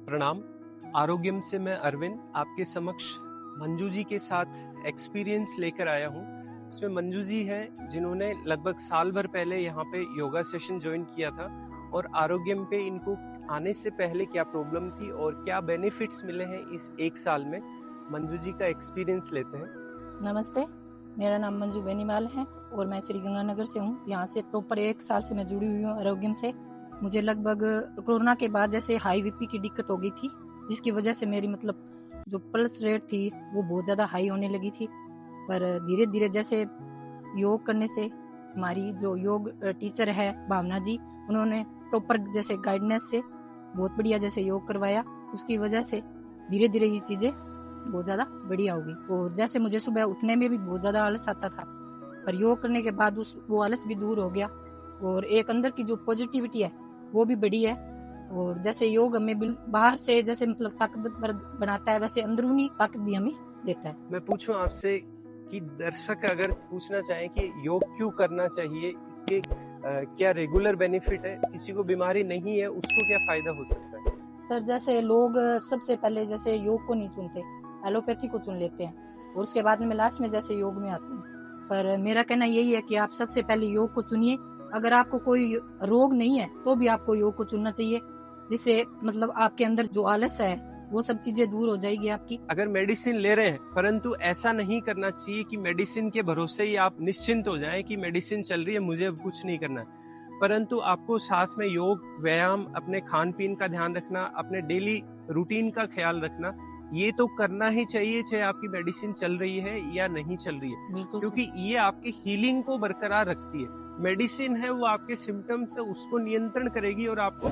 प्रणाम। आरोग्यम से मैं अरविंद आपके समक्ष मंजू जी के साथ एक्सपीरियंस लेकर आया हूँ। इसमें मंजू जी हैं जिन्होंने लगभग साल भर पहले यहाँ पे योगा सेशन ज्वाइन किया था और आरोग्यम पे इनको आने से पहले क्या प्रॉब्लम थी और क्या बेनिफिट्स मिले हैं इस एक साल में, मंजू जी का एक्सपीरियंस लेते हैं। नमस्ते, मेरा नाम मंजू बेनीवाल है और मैं श्री गंगानगर से हूँ। यहाँ से प्रॉपर 1 साल से मैं जुड़ी हुई हूँ आरोग्यम से। मुझे लगभग कोरोना के बाद जैसे हाई बीपी की दिक्कत हो गई थी, जिसकी वजह से मेरी जो पल्स रेट थी वो बहुत ज़्यादा हाई होने लगी थी। पर धीरे धीरे जैसे योग करने से हमारी जो योग टीचर है भावना जी, उन्होंने प्रॉपर जैसे गाइडेंस से बहुत बढ़िया जैसे योग करवाया। उसकी वजह से धीरे धीरे ये चीज़ें बहुत ज़्यादा बढ़िया होगी। और जैसे मुझे सुबह उठने में भी बहुत ज़्यादा आलस आता था, पर योग करने के बाद वो आलस भी दूर हो गया और एक अंदर की जो पॉजिटिविटी है वो भी बढ़ी है। और जैसे योग हमें बाहर से जैसे ताकतवर बनाता है, वैसे अंदरूनी ताकत भी हमें देता है। मैं पूछूं आपसे कि दर्शक अगर पूछना चाहें कि योग क्यों करना चाहिए, इसके क्या रेगुलर बेनिफिट है, किसी को बीमारी नहीं है उसको क्या फायदा हो सकता है? सर, जैसे लोग सबसे पहले जैसे योग को नहीं चुनते, एलोपैथी को चुन लेते हैं और उसके बाद में लास्ट में जैसे योग में आते हैं। पर मेरा कहना यही है कि आप सबसे पहले योग को चुनिए। अगर आपको कोई रोग नहीं है तो भी आपको योग को चुनना चाहिए, जिससे आपके अंदर जो आलस है वो सब चीजें दूर हो जाएगी आपकी। अगर मेडिसिन ले रहे हैं, परंतु ऐसा नहीं करना चाहिए कि मेडिसिन के भरोसे ही आप निश्चिंत हो जाएं कि मेडिसिन चल रही है, मुझे अब कुछ नहीं करना है। परंतु आपको साथ में योग, व्यायाम, अपने खान पीन का ध्यान रखना, अपने डेली रूटीन का ख्याल रखना, ये तो करना ही चाहिए, चाहे आपकी मेडिसिन चल रही है या नहीं चल रही है, क्योंकि ये आपकी हीलिंग को बरकरार रखती है। मेडिसिन है वो आपके सिम्टम्स है उसको नियंत्रण करेगी और आपको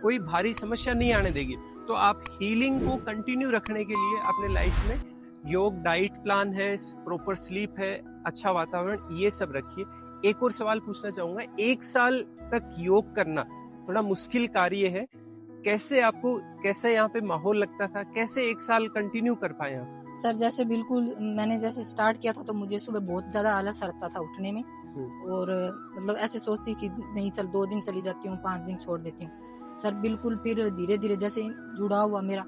कोई भारी समस्या नहीं आने देगी। तो आप हीलिंग को कंटिन्यू रखने के लिए अपने लाइफ में योग, डाइट प्लान है, प्रॉपर स्लीप है, अच्छा वातावरण, ये सब रखिए। एक और सवाल पूछना चाहूंगा, 1 साल तक योग करना थोड़ा मुश्किल कार्य है, कैसे यहाँ पे माहौल लगता था, कैसे 1 साल कंटिन्यू कर पाए आप? सर, जैसे बिल्कुल मैंने जैसे स्टार्ट किया था तो मुझे सुबह बहुत ज्यादा आलस आता था उठने में और ऐसे सोचती कि नहीं, चल 2 दिन चली जाती हूँ, 5 दिन छोड़ देती हूँ। सर बिल्कुल फिर धीरे धीरे जैसे जुड़ा हुआ मेरा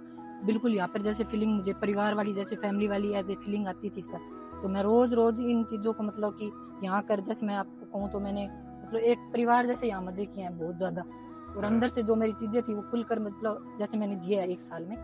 बिल्कुल यहाँ पर जैसे फीलिंग मुझे परिवार वाली जैसे फैमिली वाली ऐसे फीलिंग आती थी सर। तो मैं रोज रोज इन चीजों को कि यहाँ कर, जैसे मैं आपको कहूँ तो मैंने एक परिवार जैसे यहाँ मजे किए हैं बहुत ज्यादा। और अंदर से जो मेरी चीजें थी वो खुलकर जैसे मैंने जिया 1 साल में,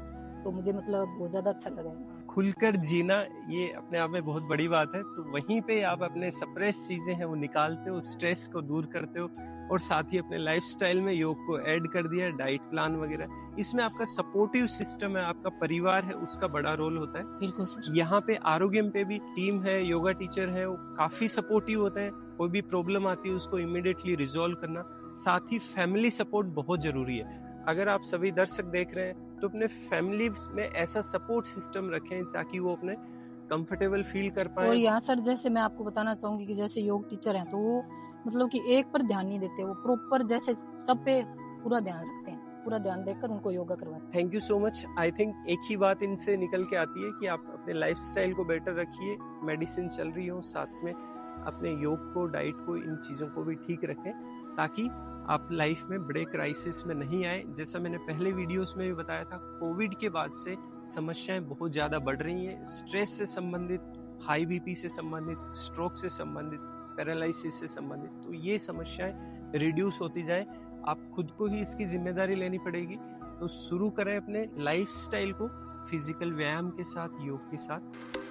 तो मुझे बहुत ज्यादा अच्छा लगा है। खुलकर जीना ये अपने आप में बहुत बड़ी बात है। तो वहीं पे आप अपने सप्रेस चीजें हैं वो निकालते हो, स्ट्रेस को दूर करते हो और साथ ही अपने लाइफस्टाइल में योग को ऐड कर दिया, डाइट प्लान वगैरह। इसमें आपका सपोर्टिव सिस्टम है, आपका परिवार है, उसका बड़ा रोल होता है। बिल्कुल सर। यहाँ पे आरोग्यम पे भी टीम है, योगा टीचर है, वो काफी सपोर्टिव होते हैं। कोई भी प्रॉब्लम आती है उसको इमीडिएटली रिजॉल्व करना, साथ ही फैमिली सपोर्ट बहुत जरूरी है। अगर आप सभी दर्शक देख रहे हैं तो अपने फैमिली में ऐसा सपोर्ट सिस्टम रखें ताकि वो अपने कंफर्टेबल फील कर पाए। और यहाँ सर जैसे मैं आपको बताना चाहूंगी कि जैसे योग टीचर हैं तो वो कि एक पर ध्यान नहीं देते, वो प्रॉपर जैसे सब पे पूरा ध्यान रखते हैं, पूरा ध्यान देकर उनको योगा करवाते हैं। Thank you so much. I think एक ही बात इनसे निकल के आती है कि आप अपने लाइफस्टाइल को बेटर रखिए, मेडिसिन चल रही हो, साथ में अपने योग को, डाइट को, इन चीज़ों को भी ठीक रखें ताकि आप लाइफ में बड़े क्राइसिस में नहीं आए। जैसा मैंने पहले वीडियोस में भी बताया था, कोविड के बाद से समस्याएं बहुत ज़्यादा बढ़ रही हैं, स्ट्रेस से संबंधित, हाई बीपी से संबंधित, स्ट्रोक से संबंधित, पैरालिसिस से संबंधित। तो ये समस्याएं रिड्यूस होती जाएं, आप खुद को ही इसकी जिम्मेदारी लेनी पड़ेगी। तो शुरू करें अपने लाइफस्टाइल को फिजिकल व्यायाम के साथ, योग के साथ।